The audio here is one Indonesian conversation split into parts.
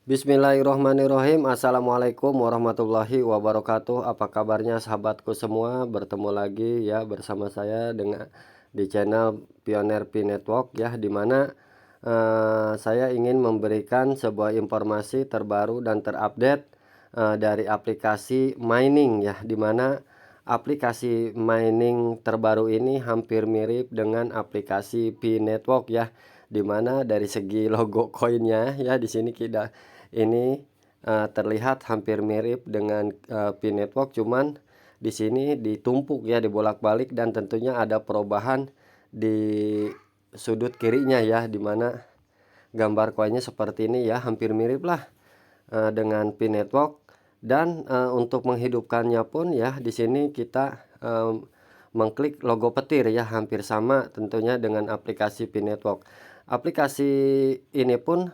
Bismillahirrohmanirrohim. Assalamualaikum warahmatullahi wabarakatuh. Apa kabarnya sahabatku semua? Bertemu lagi ya bersama saya dengan di channel Pioneer P Network ya, dimana saya ingin memberikan sebuah informasi terbaru dan terupdate dari aplikasi mining ya, dimana aplikasi mining terbaru ini hampir mirip dengan aplikasi P Network ya, dimana dari segi logo koinnya ya di sini ini terlihat hampir mirip dengan Pi Network, cuman di sini ditumpuk ya, dibolak-balik, dan tentunya ada perubahan di sudut kirinya ya, dimana gambar koinnya seperti ini ya, hampir mirip lah dengan Pi Network. Dan untuk menghidupkannya pun ya, di sini kita mengklik logo petir ya, hampir sama tentunya dengan aplikasi Pi Network. Aplikasi ini pun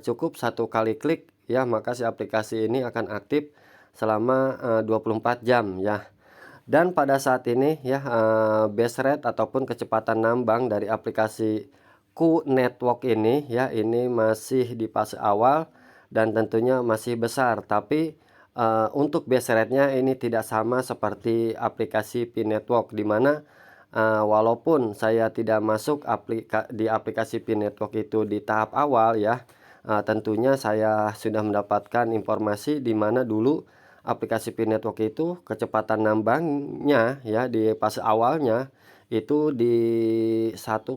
cukup satu kali klik ya, maka si aplikasi ini akan aktif selama 24 jam ya. Dan pada saat ini ya, base rate ataupun kecepatan nambang dari aplikasi Q Network ini ya, ini masih di fase awal dan tentunya masih besar, tapi untuk base rate-nya ini tidak sama seperti aplikasi Pi Network, di mana walaupun saya tidak masuk di aplikasi Pi Network itu di tahap awal ya, tentunya saya sudah mendapatkan informasi di mana dulu aplikasi Pi Network itu kecepatan nambangnya ya di fase awalnya itu di 1,6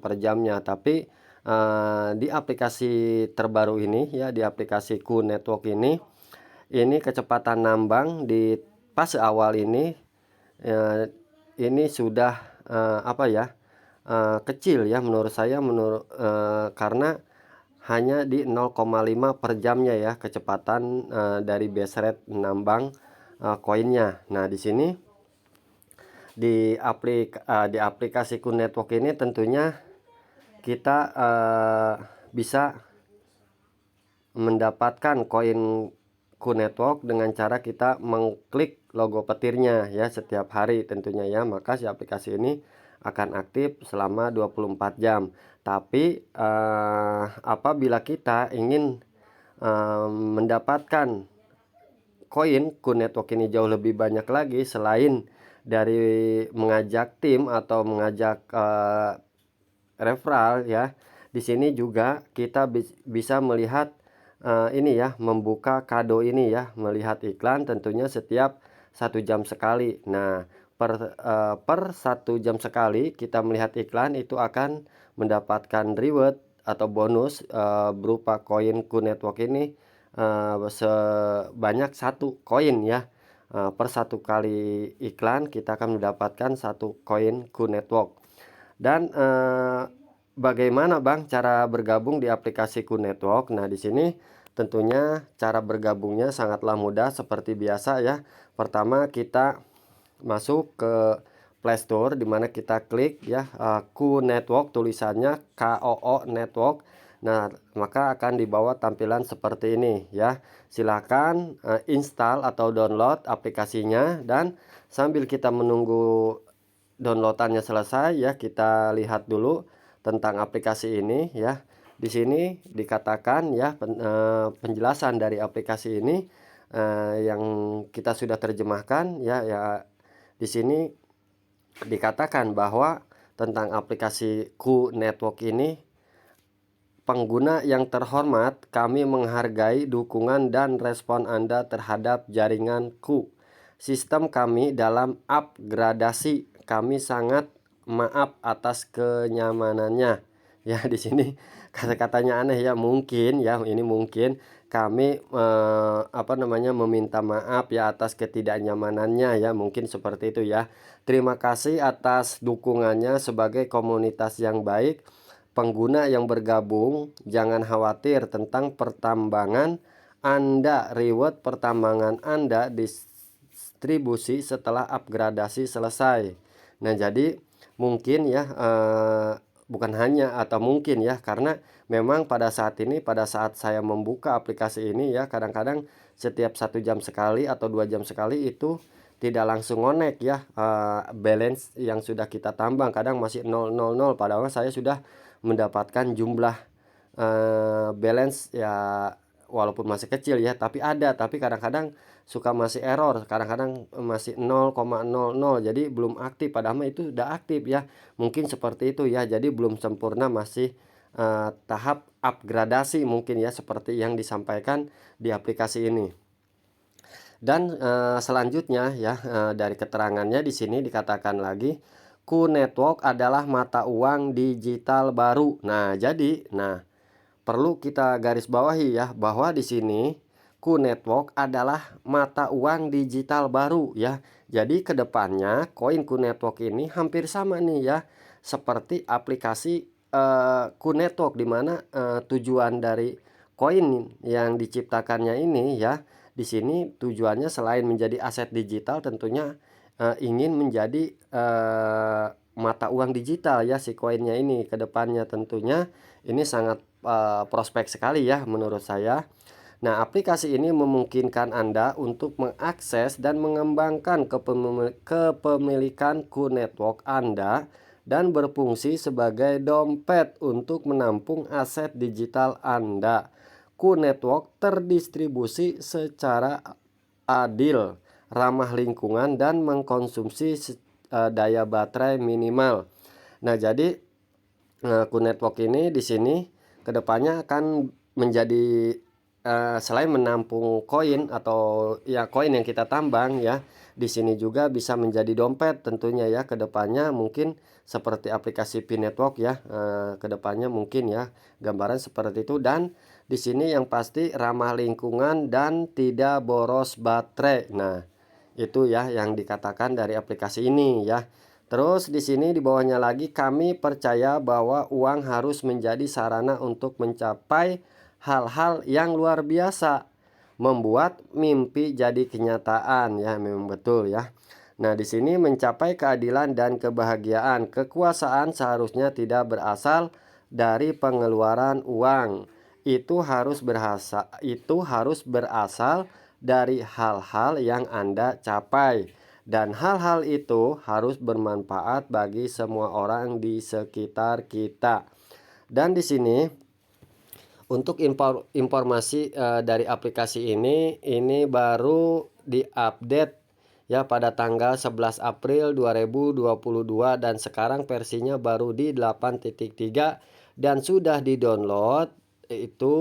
per jamnya, tapi di aplikasi terbaru ini ya, di aplikasi Q Network ini kecepatan nambang di fase awal ini sudah apa ya, kecil ya menurut saya, karena hanya di 0,5 per jamnya ya kecepatan dari base rate nambang koinnya. Nah, di sini di aplikasi Q Network ini tentunya kita bisa mendapatkan koin Q Network dengan cara kita mengklik logo petirnya ya setiap hari tentunya ya, maka si aplikasi ini akan aktif selama 24 jam. Tapi apabila kita ingin mendapatkan koin Q Network ini jauh lebih banyak lagi, selain dari mengajak tim atau mengajak referral ya, di sini juga kita bisa melihat ini ya, membuka kado ini ya, melihat iklan tentunya setiap 1 jam sekali. Nah, per 1 jam sekali kita melihat iklan itu akan mendapatkan reward atau bonus berupa koin Q Network ini sebanyak 1 koin ya. Per 1 kali iklan kita akan mendapatkan 1 koin Q Network. Dan bagaimana Bang cara bergabung di aplikasi Q Network? Nah, di sini tentunya cara bergabungnya sangatlah mudah seperti biasa ya. Pertama kita masuk ke Play Store, dimana kita klik ya Q Network, tulisannya KOO Network. Nah, maka akan dibawa tampilan seperti ini ya. Silahkan install atau download aplikasinya, dan sambil kita menunggu downloadannya selesai ya, kita lihat dulu tentang aplikasi ini ya. Di sini dikatakan ya penjelasan dari aplikasi ini yang kita sudah terjemahkan ya. Di sini dikatakan bahwa tentang aplikasi Q Network ini: pengguna yang terhormat, kami menghargai dukungan dan respon Anda terhadap jaringan Q. Sistem kami dalam upgradasi. Kami sangat maaf atas kenyamanannya. Ya, di sini kata-katanya aneh ya, mungkin ya, ini mungkin kami meminta maaf ya atas ketidaknyamanannya ya, mungkin seperti itu ya. Terima kasih atas dukungannya sebagai komunitas yang baik. Pengguna yang bergabung, jangan khawatir tentang pertambangan Anda. Reward pertambangan Anda distribusi setelah upgradasi selesai. Nah, jadi mungkin ya bukan hanya atau mungkin ya, karena memang pada saat saya membuka aplikasi ini ya, kadang-kadang setiap 1 jam sekali atau 2 jam sekali itu tidak langsung connect ya, balance yang sudah kita tambang kadang masih 000, padahal saya sudah mendapatkan jumlah balance ya walaupun masih kecil ya, tapi ada, tapi kadang-kadang suka masih error, kadang-kadang masih 0,00, jadi belum aktif, padahal mah itu udah aktif ya. Mungkin seperti itu ya, jadi belum sempurna, masih tahap upgradasi mungkin ya, seperti yang disampaikan di aplikasi ini. Dan selanjutnya ya, dari keterangannya di sini dikatakan lagi, QNetwork adalah mata uang digital baru. Nah, jadi perlu kita garis bawahi ya, bahwa di sini QNetwork adalah mata uang digital baru ya. Jadi kedepannya koin QNetwork ini hampir sama nih ya, seperti aplikasi QNetwork, di mana tujuan dari koin yang diciptakannya ini ya, di sini tujuannya selain menjadi aset digital, tentunya ingin menjadi mata uang digital ya, si koinnya ini ke depannya. Tentunya ini sangat prospek sekali ya menurut saya. Nah, aplikasi ini memungkinkan Anda untuk mengakses dan mengembangkan kepemilikan QNetwork Anda dan berfungsi sebagai dompet untuk menampung aset digital Anda. QNetwork terdistribusi secara adil, ramah lingkungan, dan mengkonsumsi daya baterai minimal. Nah, jadi QNetwork ini di sini kedepannya akan menjadi selain menampung koin atau ya koin yang kita tambang ya, di sini juga bisa menjadi dompet tentunya ya kedepannya, mungkin seperti aplikasi P-Network ya, kedepannya mungkin ya gambaran seperti itu. Dan di sini yang pasti ramah lingkungan dan tidak boros baterai. Nah, itu ya yang dikatakan dari aplikasi ini ya. Terus di sini di bawahnya lagi, kami percaya bahwa uang harus menjadi sarana untuk mencapai hal-hal yang luar biasa, membuat mimpi jadi kenyataan ya, memang betul ya. Nah, di sini mencapai keadilan dan kebahagiaan, kekuasaan seharusnya tidak berasal dari pengeluaran uang. Itu harus berasal dari hal-hal yang Anda capai, dan hal-hal itu harus bermanfaat bagi semua orang di sekitar kita. Dan di sini untuk informasi dari aplikasi ini baru diupdate ya pada tanggal 11 April 2022, dan sekarang versinya baru di 8.3 dan sudah di-download itu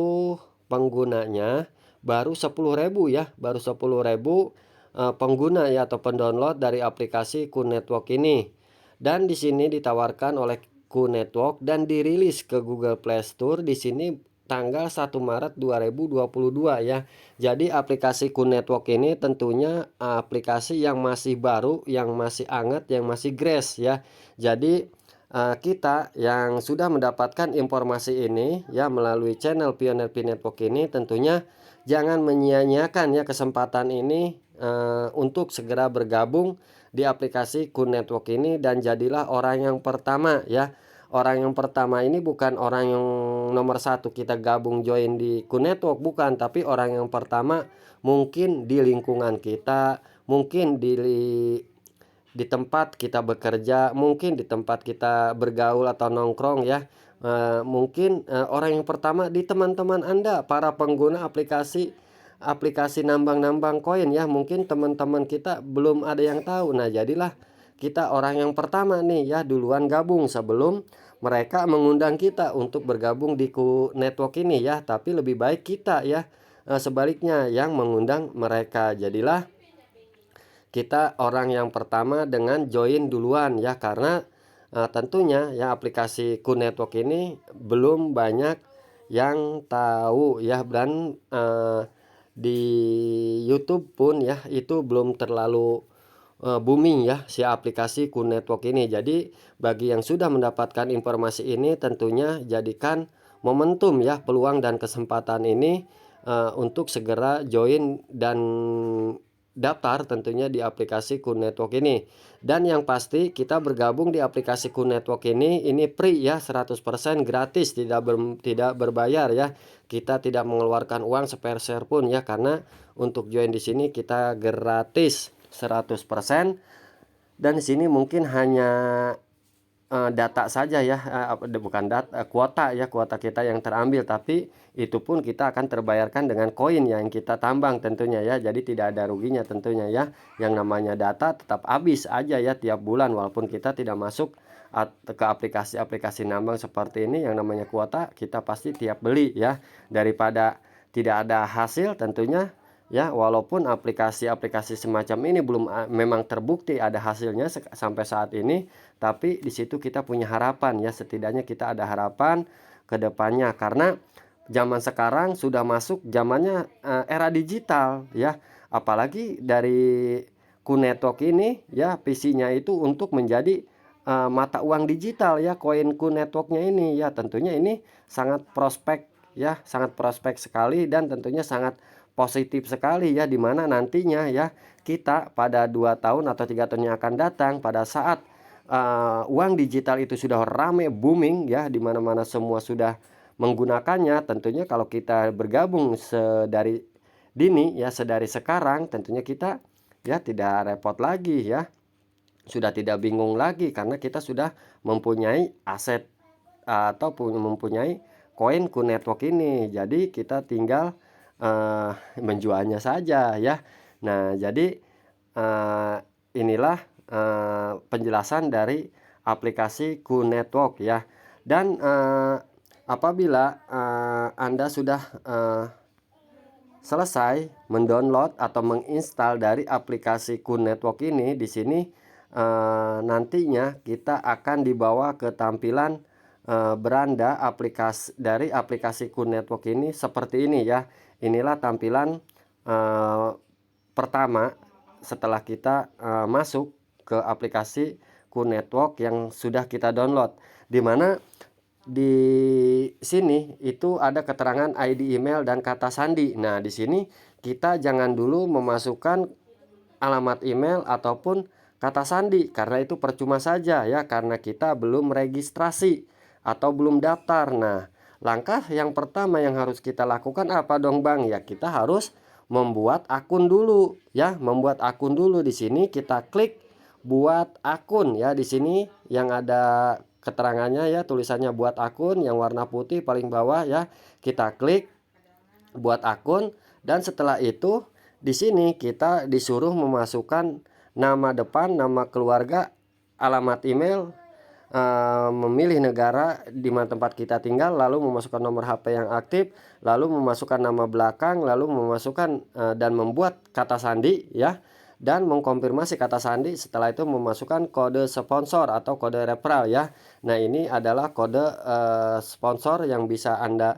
penggunanya baru 10.000 ya, baru 10.000 pengguna ya atau pendownload dari aplikasi QNetwork ini. Dan di sini ditawarkan oleh QNetwork dan dirilis ke Google Play Store di sini tanggal 1 Maret 2022 ya. Jadi aplikasi QNetwork ini tentunya aplikasi yang masih baru, yang masih hangat, yang masih fresh ya. Jadi kita yang sudah mendapatkan informasi ini ya melalui channel Pioneer P-Network ini, tentunya jangan menyia-nyiakan ya kesempatan ini untuk segera bergabung di aplikasi QNetwork ini, dan jadilah orang yang pertama ya. Orang yang pertama ini bukan orang yang nomor satu kita gabung join di QNetwork, bukan, tapi orang yang pertama mungkin di lingkungan kita, mungkin di tempat kita bekerja, mungkin di tempat kita bergaul atau nongkrong ya. Mungkin orang yang pertama di teman-teman Anda, para pengguna aplikasi nambang-nambang koin ya. Mungkin teman-teman kita belum ada yang tahu. Nah, jadilah kita orang yang pertama nih ya, duluan gabung sebelum mereka mengundang kita untuk bergabung di QNetwork ini ya. Tapi lebih baik kita ya sebaliknya yang mengundang mereka. Jadilah kita orang yang pertama dengan join duluan ya, karena tentunya ya aplikasi QNetwork ini belum banyak yang tahu ya, dan di YouTube pun ya itu belum terlalu booming ya si aplikasi QNetwork ini. Jadi bagi yang sudah mendapatkan informasi ini, tentunya jadikan momentum ya, peluang dan kesempatan ini untuk segera join dan daftar tentunya di aplikasi QNetwork ini. Dan yang pasti kita bergabung di aplikasi QNetwork ini free ya, 100% gratis, tidak berbayar ya. Kita tidak mengeluarkan uang sepeser pun ya, karena untuk join di sini kita gratis 100%. Dan di sini mungkin hanya data saja ya, bukan kuota ya, kuota kita yang terambil, tapi itu pun kita akan terbayarkan dengan koin yang kita tambang tentunya ya. Jadi tidak ada ruginya tentunya ya. Yang namanya data tetap habis aja ya tiap bulan, walaupun kita tidak masuk ke aplikasi-aplikasi nambang seperti ini. Yang namanya kuota kita pasti tiap beli ya, daripada tidak ada hasil tentunya ya. Walaupun aplikasi-aplikasi semacam ini belum memang terbukti ada hasilnya sampai saat ini, tapi di situ kita punya harapan ya, setidaknya kita ada harapan ke depannya, karena zaman sekarang sudah masuk zamannya era digital ya. Apalagi dari Kunetwork ini ya, visinya itu untuk menjadi mata uang digital ya, koin Kunetworknya ini ya. Tentunya ini sangat prospek ya, sangat prospek sekali, dan tentunya sangat positif sekali ya, dimana nantinya ya kita pada 2 tahun atau 3 tahun yang akan datang, pada saat uang digital itu sudah rame booming ya, dimana-mana semua sudah menggunakannya. Tentunya kalau kita bergabung sedari dini ya, sedari sekarang, tentunya kita ya tidak repot lagi ya, sudah tidak bingung lagi, karena kita sudah mempunyai aset atau mempunyai koin Kunetwork ini. Jadi kita tinggal menjualnya saja ya. Nah, jadi inilah penjelasan dari aplikasi Kunetwork ya. Dan apabila Anda sudah selesai mendownload atau menginstal dari aplikasi Kunetwork ini, di sini nantinya kita akan dibawa ke tampilan beranda dari aplikasi Kunetwork ini seperti ini ya. Inilah tampilan pertama setelah kita masuk ke aplikasi Kunetwork yang sudah kita download, dimana di sini itu ada keterangan ID email dan kata sandi. Nah, di sini kita jangan dulu memasukkan alamat email ataupun kata sandi, karena itu percuma saja ya, karena kita belum registrasi atau belum daftar. Nah, langkah yang pertama yang harus kita lakukan apa dong Bang? Ya, kita harus membuat akun dulu ya, membuat akun dulu. Di sini kita klik buat akun ya, di sini yang ada keterangannya ya, tulisannya buat akun yang warna putih paling bawah ya. Kita klik buat akun, dan setelah itu di sini kita disuruh memasukkan nama depan, nama keluarga, alamat email, memilih negara di mana tempat kita tinggal, lalu memasukkan nomor HP yang aktif, lalu memasukkan nama belakang, lalu memasukkan dan membuat kata sandi ya, dan mengkonfirmasi kata sandi. Setelah itu memasukkan kode sponsor atau kode referral ya. Nah, ini adalah kode sponsor yang bisa Anda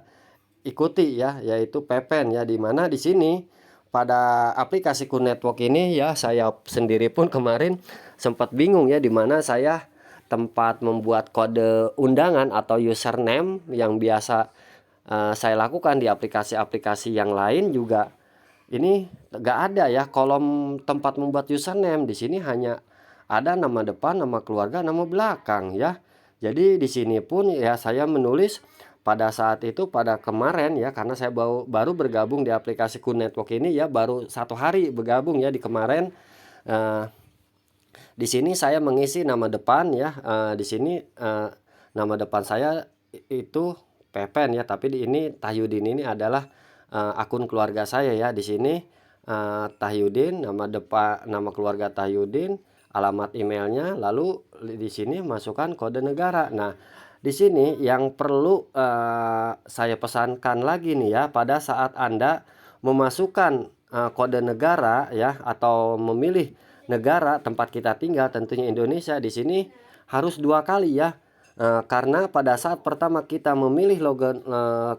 ikuti ya, yaitu PPN ya, dimana di sini pada aplikasi Kunetwork ini ya, saya sendiri pun kemarin sempat bingung ya, dimana saya tempat membuat kode undangan atau username yang biasa saya lakukan di aplikasi-aplikasi yang lain juga, ini nggak ada ya kolom tempat membuat username. Di sini hanya ada nama depan, nama keluarga, nama belakang ya. Jadi di sini pun ya saya menulis pada saat itu, pada kemarin ya, karena saya baru bergabung di aplikasi Kunetwork ini ya, baru 1 hari bergabung ya di kemarin. Di sini saya mengisi nama depan ya, di sini nama depan saya itu Pepen ya, tapi di ini Tahyudin ini adalah akun keluarga saya ya. Di sini Tahyudin, nama depan, nama keluarga Tahyudin, alamat emailnya, lalu di sini masukkan kode negara. Nah, di sini yang perlu saya pesankan lagi nih ya, pada saat Anda memasukkan kode negara ya, atau memilih negara tempat kita tinggal, tentunya Indonesia, di sini harus 2 kali ya. Karena pada saat pertama kita memilih logo,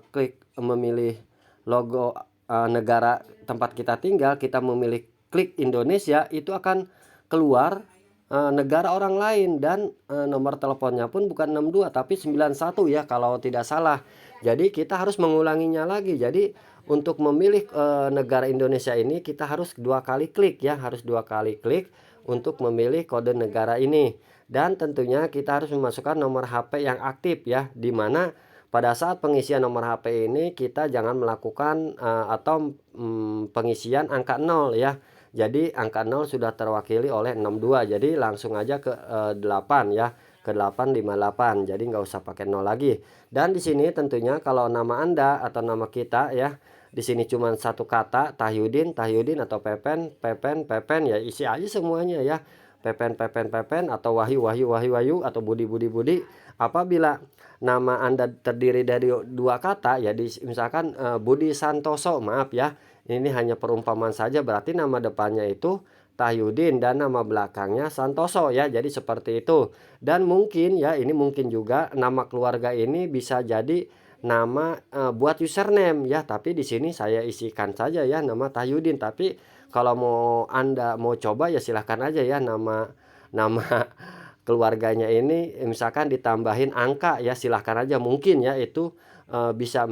klik memilih logo negara tempat kita tinggal, kita memilih klik Indonesia, itu akan keluar negara orang lain, dan nomor teleponnya pun bukan 62 tapi 91 ya kalau tidak salah. Jadi kita harus mengulanginya lagi. Jadi untuk memilih negara Indonesia ini kita harus 2 kali klik ya, harus 2 kali klik untuk memilih kode negara ini. Dan tentunya kita harus memasukkan nomor HP yang aktif ya, dimana pada saat pengisian nomor HP ini kita jangan melakukan atau pengisian angka 0 ya. Jadi angka 0 sudah terwakili oleh 62, jadi langsung aja ke 8 ya. ke 858. Jadi nggak usah pakai 0 lagi. Dan di sini tentunya kalau nama Anda atau nama kita ya, di sini cuma satu kata, Tahyudin, Tahyudin atau Pepen, Pepen, Pepen, ya isi aja semuanya ya. Pepen, Pepen, Pepen, atau Wahyu, Wahyu, Wahyu, Wahyu, atau Budi, Budi, Budi. Apabila nama Anda terdiri dari dua kata ya, misalkan Budi Santoso, maaf ya, ini hanya perumpamaan saja, berarti nama depannya itu Tahyudin dan nama belakangnya Santoso ya. Jadi seperti itu. Dan mungkin ya, ini mungkin juga nama keluarga ini bisa jadi nama buat username ya, tapi di sini saya isikan saja ya nama Tahyudin. Tapi kalau Anda mau coba ya silahkan aja ya, nama keluarganya ini misalkan ditambahin angka ya, silahkan aja, mungkin ya itu bisa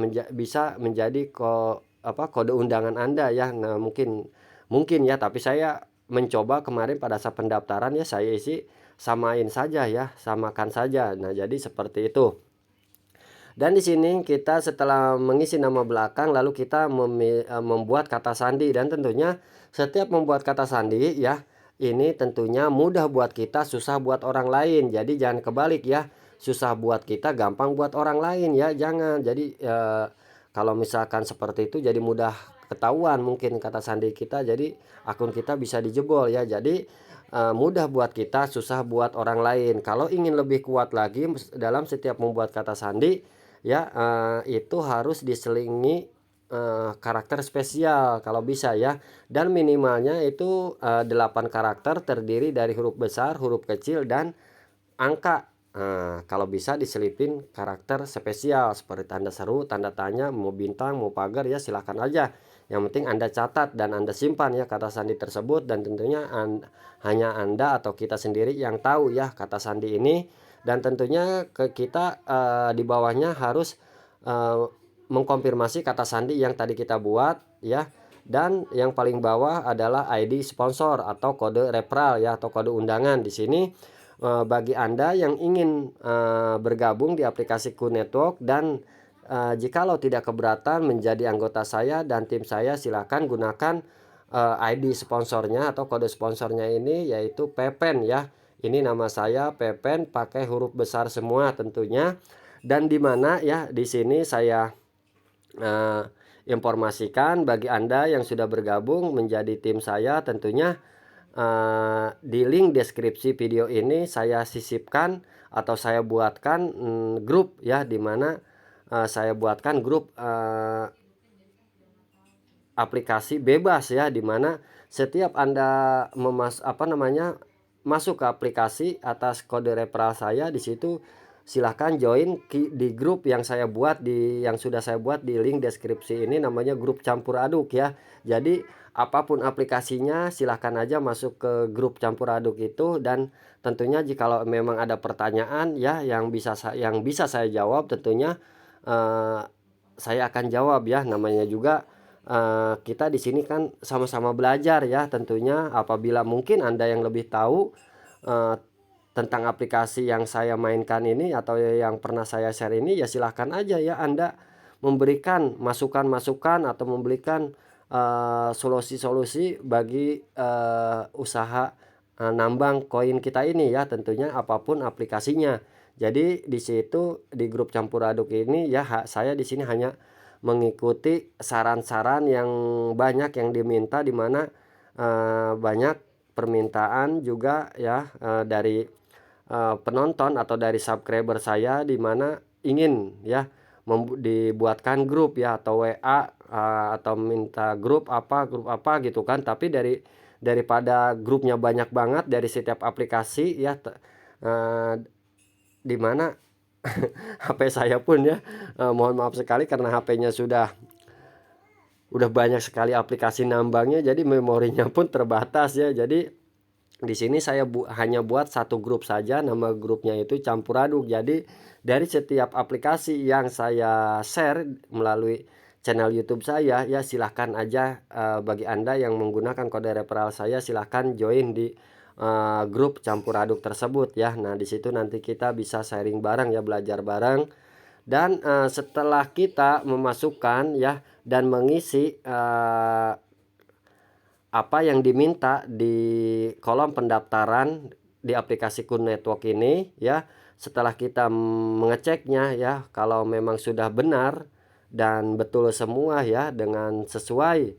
menjadi kode undangan Anda ya. Nah, mungkin ya, tapi saya mencoba kemarin pada saat pendaftaran ya, saya isi samain saja ya, samakan saja. Nah, jadi seperti itu. Dan di sini kita setelah mengisi nama belakang, lalu kita membuat kata sandi. Dan tentunya setiap membuat kata sandi ya, ini tentunya mudah buat kita, susah buat orang lain. Jadi jangan kebalik ya, susah buat kita, gampang buat orang lain ya, jangan. Jadi kalau misalkan seperti itu jadi mudah ketahuan mungkin kata sandi kita, jadi akun kita bisa dijebol ya. Jadi mudah buat kita, susah buat orang lain. Kalau ingin lebih kuat lagi dalam setiap membuat kata sandi ya, itu harus diselingi karakter spesial kalau bisa ya. Dan minimalnya itu 8 karakter terdiri dari huruf besar, huruf kecil, dan angka. Kalau bisa diselipin karakter spesial seperti tanda seru, tanda tanya, mau bintang, mau pagar ya, silahkan aja. Yang penting Anda catat dan Anda simpan ya kata sandi tersebut, dan tentunya hanya Anda atau kita sendiri yang tahu ya kata sandi ini. Dan tentunya kita di bawahnya harus mengkonfirmasi kata sandi yang tadi kita buat ya. Dan yang paling bawah adalah ID sponsor atau kode referral ya, atau kode undangan. Di sini bagi Anda yang ingin bergabung di aplikasi Kun Network dan jikalau tidak keberatan menjadi anggota saya dan tim saya, silakan gunakan ID sponsornya atau kode sponsornya ini, yaitu Pepen ya. Ini nama saya Pepen, pakai huruf besar semua tentunya. Dan di mana ya, di sini saya informasikan bagi Anda yang sudah bergabung menjadi tim saya, tentunya di link deskripsi video ini saya sisipkan atau saya buatkan grup ya, di mana saya buatkan grup aplikasi bebas ya, di mana setiap Anda masuk ke aplikasi atas kode referral saya, di situ silahkan join di grup yang sudah saya buat di link deskripsi ini, namanya grup campur aduk ya. Jadi apapun aplikasinya silahkan aja masuk ke grup campur aduk itu. Dan tentunya jikalau memang ada pertanyaan ya yang bisa saya jawab, tentunya saya akan jawab ya. Namanya juga kita di sini kan sama-sama belajar ya. Tentunya apabila mungkin Anda yang lebih tahu tentang aplikasi yang saya mainkan ini atau yang pernah saya share ini, ya silahkan aja ya Anda memberikan masukan-masukan atau memberikan solusi-solusi bagi usaha nambang koin kita ini ya, tentunya apapun aplikasinya. Jadi di situ di grup campur aduk ini ya, saya di sini hanya mengikuti saran-saran yang banyak yang diminta, di mana banyak permintaan juga ya dari penonton atau dari subscriber saya, di mana ingin ya dibuatkan grup ya, atau WA atau minta grup apa gitu kan. Tapi daripada grupnya banyak banget dari setiap aplikasi ya, di mana HP saya pun ya, mohon maaf sekali karena HP-nya udah banyak sekali aplikasi nambangnya, jadi memorinya pun terbatas ya. Jadi di sini saya hanya buat satu grup saja, nama grupnya itu campur aduk. Jadi dari setiap aplikasi yang saya share melalui channel YouTube saya ya, silahkan aja bagi Anda yang menggunakan kode referral saya, silahkan join di grup campur aduk tersebut ya. Nah, di situ nanti kita bisa sharing bareng ya, belajar bareng. Dan setelah kita memasukkan ya dan mengisi apa yang diminta di kolom pendaftaran di aplikasi Kun Network ini ya, setelah kita mengeceknya ya, kalau memang sudah benar dan betul semua ya dengan sesuai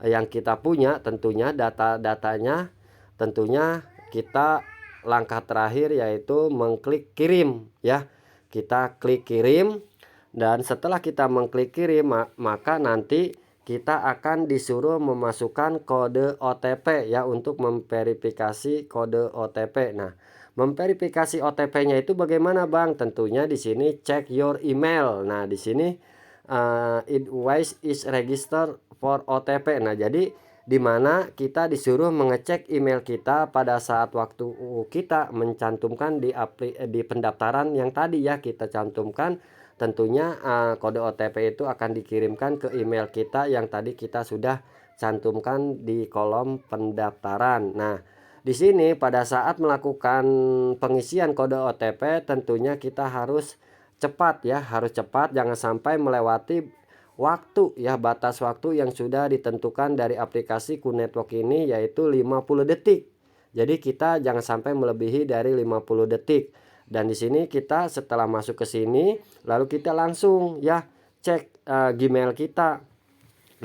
yang kita punya, tentunya data-datanya, tentunya kita langkah terakhir yaitu mengklik kirim ya. Kita klik kirim, dan setelah kita mengklik kirim maka nanti kita akan disuruh memasukkan kode OTP ya untuk memverifikasi kode OTP. Nah, memverifikasi OTP-nya itu bagaimana, Bang? Tentunya di sini check your email. Nah, di sini invoice is register for OTP. Nah, jadi di mana kita disuruh mengecek email kita pada saat waktu kita mencantumkan di pendaftaran yang tadi ya, kita cantumkan. Tentunya kode OTP itu akan dikirimkan ke email kita yang tadi kita sudah cantumkan di kolom pendaftaran. Nah, di sini pada saat melakukan pengisian kode OTP tentunya kita harus cepat ya, harus cepat, jangan sampai melewati waktu ya, batas waktu yang sudah ditentukan dari aplikasi QNetwork ini yaitu 50 detik. Jadi kita jangan sampai melebihi dari 50 detik. Dan di sini kita setelah masuk ke sini lalu kita langsung ya cek Gmail kita.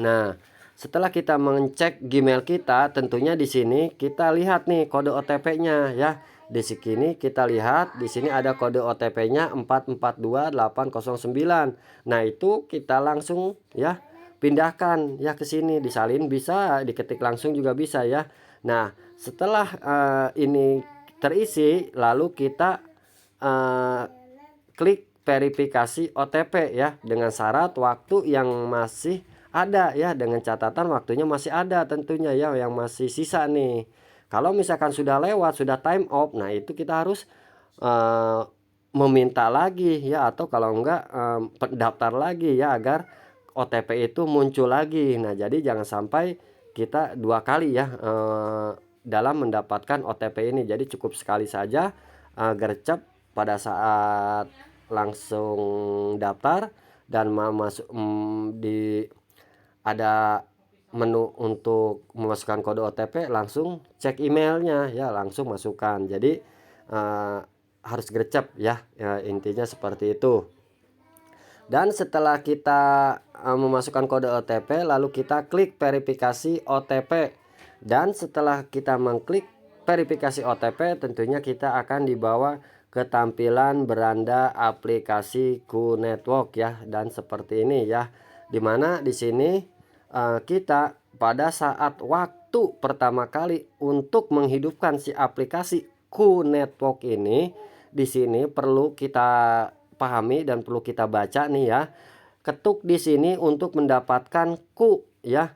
Nah, setelah kita mengecek Gmail kita, tentunya di sini kita lihat nih kode OTP-nya ya. Di sini kita lihat di sini ada kode OTP-nya 442809. Nah, itu kita langsung ya pindahkan ya ke sini, disalin bisa, diketik langsung juga bisa ya. Nah, setelah ini terisi lalu kita klik verifikasi OTP ya, dengan syarat waktu yang masih ada ya, dengan catatan waktunya masih ada tentunya ya, yang masih sisa nih. Kalau misalkan sudah lewat, sudah time off, nah itu kita harus meminta lagi ya, atau kalau enggak daftar lagi ya agar OTP itu muncul lagi. Nah, jadi jangan sampai kita dua kali ya dalam mendapatkan OTP ini. Jadi cukup sekali saja gercep pada saat langsung daftar dan masuk di ada menu untuk memasukkan kode OTP, langsung cek emailnya ya, langsung masukkan. Jadi harus gercep ya, intinya seperti itu. Dan setelah kita memasukkan kode OTP lalu kita klik verifikasi OTP, dan setelah kita mengklik verifikasi OTP tentunya kita akan dibawa ke tampilan beranda aplikasi QNetwork ya, dan seperti ini ya, dimana di sini kita pada saat waktu pertama kali untuk menghidupkan si aplikasi QNetwork ini, di sini perlu kita pahami dan perlu kita baca nih ya. Ketuk di sini untuk mendapatkan Q ya.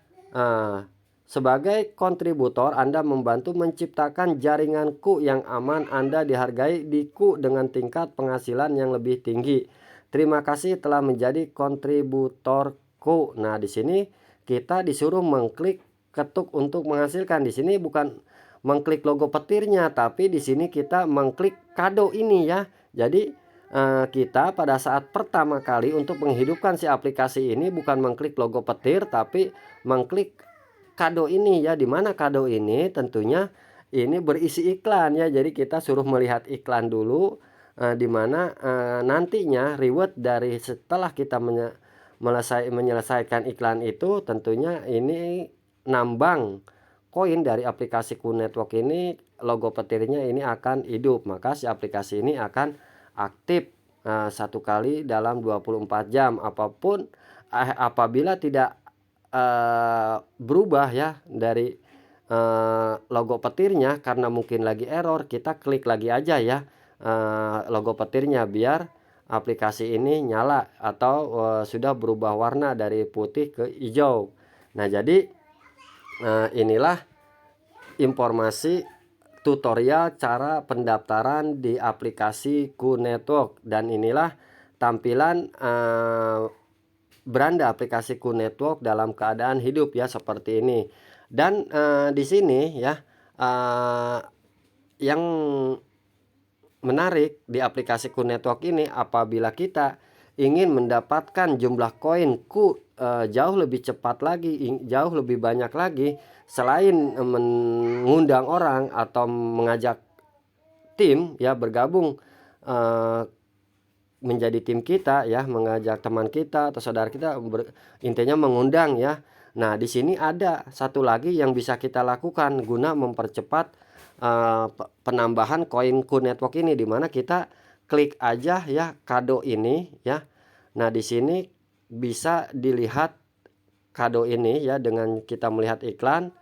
Sebagai kontributor Anda membantu menciptakan jaringan Q yang aman. Anda dihargai di Q dengan tingkat penghasilan yang lebih tinggi. Terima kasih telah menjadi kontributor Q. Nah, di sini kita disuruh mengklik ketuk untuk menghasilkan. Di sini bukan mengklik logo petirnya, tapi di sini kita mengklik kado ini ya. Jadi kita pada saat pertama kali untuk menghidupkan si aplikasi ini bukan mengklik logo petir, tapi mengklik kado ini ya. Dimana kado ini tentunya ini berisi iklan ya, jadi kita suruh melihat iklan dulu, dimana nantinya reward dari setelah kita menyelesaikan iklan itu tentunya ini nambang koin dari aplikasi QNetwork ini, logo petirnya ini akan hidup, maka si aplikasi ini akan aktif satu kali dalam 24 jam. Apabila tidak berubah ya dari logo petirnya karena mungkin lagi error, kita klik lagi aja ya logo petirnya biar aplikasi ini nyala atau sudah berubah warna dari putih ke hijau. Nah, jadi inilah informasi tutorial cara pendaftaran di aplikasi QNetwork, dan inilah tampilan beranda aplikasi QNetwork dalam keadaan hidup ya, seperti ini. Dan di sini ya yang menarik di aplikasi QNetwork ini, apabila kita ingin mendapatkan jumlah koin Q jauh lebih cepat lagi, jauh lebih banyak lagi, selain mengundang orang atau mengajak tim ya bergabung eee, menjadi tim kita ya, mengajak teman kita atau saudara kita intinya mengundang ya. Nah, di sini ada satu lagi yang bisa kita lakukan guna mempercepat penambahan koin Qoo Network ini, di mana kita klik aja ya kado ini ya. Nah, di sini bisa dilihat kado ini ya dengan kita melihat iklan.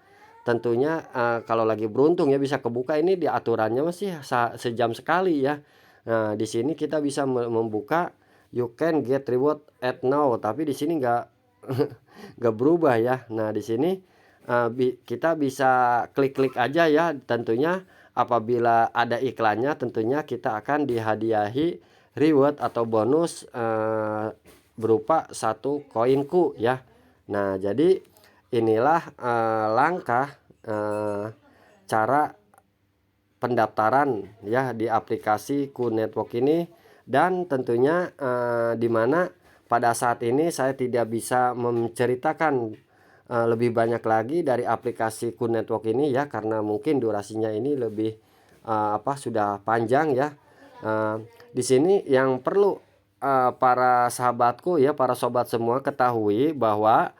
Tentunya kalau lagi beruntung ya bisa kebuka, ini di aturannya masih sejam sekali ya. Nah, di sini kita bisa membuka you can get reward at now, tapi di sini nggak nggak berubah ya. Nah, di sini kita bisa klik-klik aja ya. Tentunya apabila ada iklannya, tentunya kita akan dihadiahi reward atau bonus berupa 1 koinku ya. Nah, jadi inilah langkah cara pendaftaran ya di aplikasi Qoo Network ini, dan tentunya di mana pada saat ini saya tidak bisa menceritakan lebih banyak lagi dari aplikasi Qoo Network ini ya, karena mungkin durasinya ini lebih sudah panjang ya. Di sini yang perlu para sahabatku ya, para sobat semua ketahui bahwa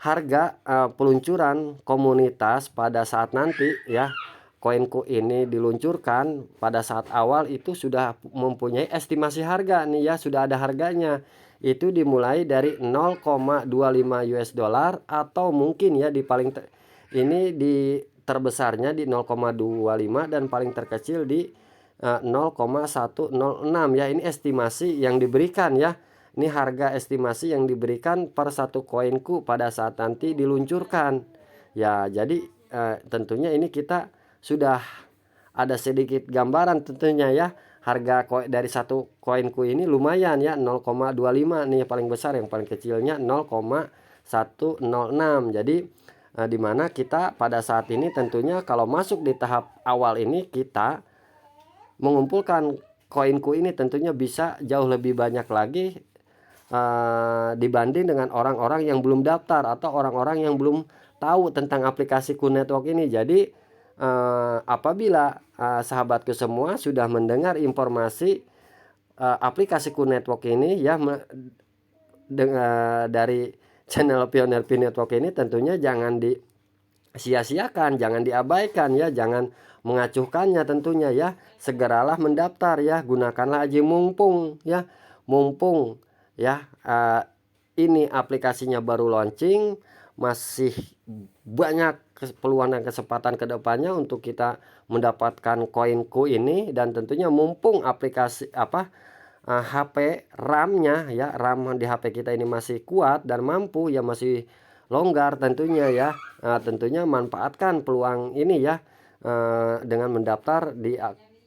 harga peluncuran komunitas pada saat nanti ya koinku ini diluncurkan pada saat awal itu sudah mempunyai estimasi harga nih ya, sudah ada harganya. Itu dimulai dari 0,25 US dollar atau mungkin ya di paling ini di terbesarnya di 0,25 dan paling terkecil di 0,106 ya. Ini estimasi yang diberikan ya. Ini harga estimasi yang diberikan per 1 koinku pada saat nanti diluncurkan. Ya, jadi tentunya ini kita sudah ada sedikit gambaran tentunya ya. Harga dari 1 koinku ini lumayan ya, 0,25 nih yang paling besar, yang paling kecilnya 0,106. Jadi dimana kita pada saat ini tentunya kalau masuk di tahap awal ini kita mengumpulkan koinku ini tentunya bisa jauh lebih banyak lagi dibanding dengan orang-orang yang belum daftar atau orang-orang yang belum tahu tentang aplikasi Qoo Network ini. Jadi apabila sahabatku semua sudah mendengar informasi aplikasi Qoo Network ini ya dari channel Pioneer P Network ini, tentunya jangan disia-siakan, jangan diabaikan ya, jangan mengacuhkannya tentunya ya. Segeralah mendaftar ya, gunakanlah aja mumpung ya, mumpung ya ini aplikasinya baru launching, masih banyak peluang dan kesempatan kedepannya untuk kita mendapatkan koinku ini. Dan tentunya mumpung aplikasi HP RAM-nya ya, RAM di HP kita ini masih kuat dan mampu ya, masih longgar tentunya ya. Tentunya manfaatkan peluang ini ya dengan mendaftar di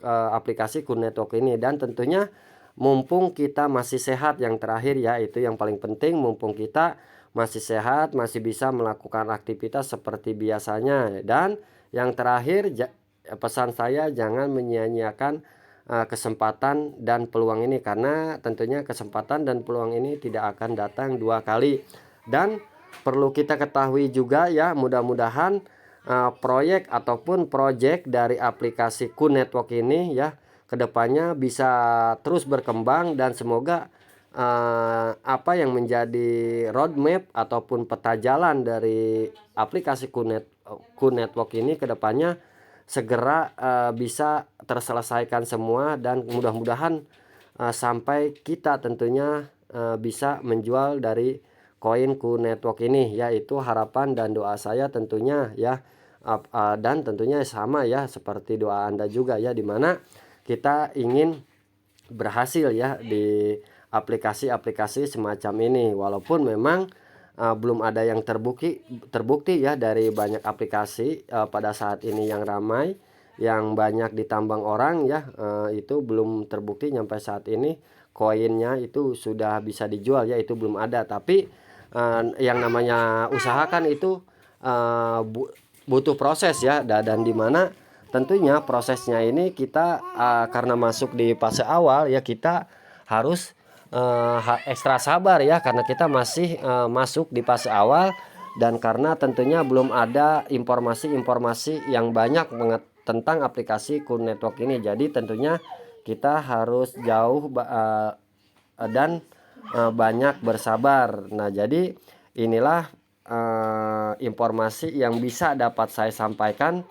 aplikasi Qoo Network ini. Dan tentunya mumpung kita masih sehat, yang terakhir ya, itu yang paling penting, mumpung kita masih sehat, masih bisa melakukan aktivitas seperti biasanya. Dan yang terakhir pesan saya, jangan menyia-nyiakan kesempatan dan peluang ini, karena tentunya kesempatan dan peluang ini tidak akan datang 2 kali. Dan perlu kita ketahui juga ya, mudah-mudahan proyek ataupun project dari aplikasi Qoo Network ini ya kedepannya bisa terus berkembang, dan semoga apa yang menjadi roadmap ataupun peta jalan dari aplikasi Qoo Network ini kedepannya segera bisa terselesaikan semua, dan mudah-mudahan sampai kita tentunya bisa menjual dari koin Qoo Network ini ya. Itu harapan dan doa saya tentunya ya, dan tentunya sama ya seperti doa Anda juga ya, dimana kita ingin berhasil ya di aplikasi-aplikasi semacam ini. Walaupun memang belum ada yang terbukti ya dari banyak aplikasi pada saat ini yang ramai, yang banyak ditambang orang ya, itu belum terbukti sampai saat ini koinnya itu sudah bisa dijual ya, itu belum ada. Tapi yang namanya usaha kan itu butuh proses ya, dan dimana tentunya prosesnya ini kita karena masuk di fase awal ya, kita harus ekstra sabar ya, karena kita masih masuk di fase awal, dan karena tentunya belum ada informasi-informasi yang banyak tentang aplikasi Qoo Network ini. Jadi tentunya kita harus jauh dan banyak bersabar. Nah, jadi inilah informasi yang bisa dapat saya sampaikan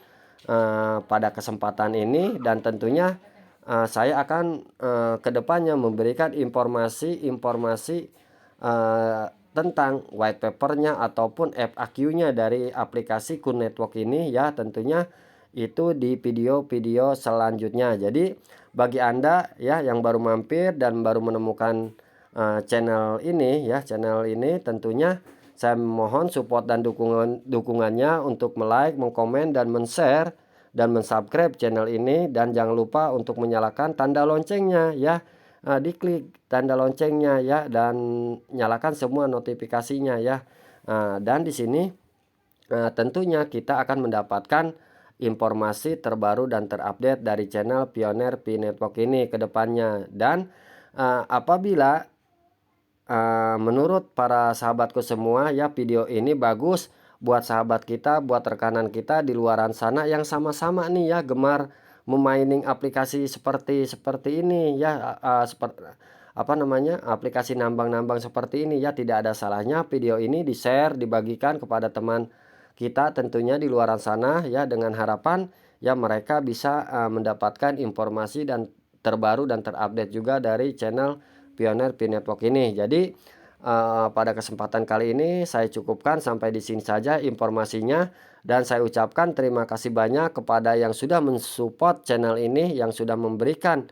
pada kesempatan ini, dan tentunya saya akan kedepannya memberikan informasi-informasi tentang white papernya ataupun FAQ-nya dari aplikasi Kun Network ini ya, tentunya itu di video-video selanjutnya. Jadi bagi Anda ya yang baru mampir dan baru menemukan channel ini tentunya saya mohon support dan dukungannya untuk like, mengkomen, dan men-share dan mensubscribe channel ini, dan jangan lupa untuk menyalakan tanda loncengnya ya. Diklik tanda loncengnya ya, dan nyalakan semua notifikasinya ya. Dan di sini tentunya kita akan mendapatkan informasi terbaru dan terupdate dari channel Pioneer Pi Network ini ke depannya. Dan apabila menurut para sahabatku semua ya, video ini bagus buat sahabat kita, buat rekanan kita di luaran sana yang sama-sama nih ya gemar memining aplikasi seperti ini ya, seperti aplikasi nambang-nambang seperti ini ya, tidak ada salahnya video ini di-share, dibagikan kepada teman kita tentunya di luaran sana ya, dengan harapan ya mereka bisa mendapatkan informasi dan terbaru dan terupdate juga dari channel Pioneer Pi Network ini. Jadi pada kesempatan kali ini saya cukupkan sampai di sini saja informasinya, dan saya ucapkan terima kasih banyak kepada yang sudah mensupport channel ini, yang sudah memberikan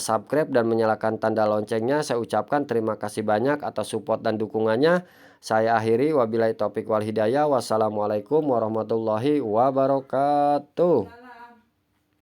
subscribe dan menyalakan tanda loncengnya. Saya ucapkan terima kasih banyak atas support dan dukungannya. Saya akhiri, wabillahi taufik wal hidayah. Wassalamualaikum warahmatullahi wabarakatuh.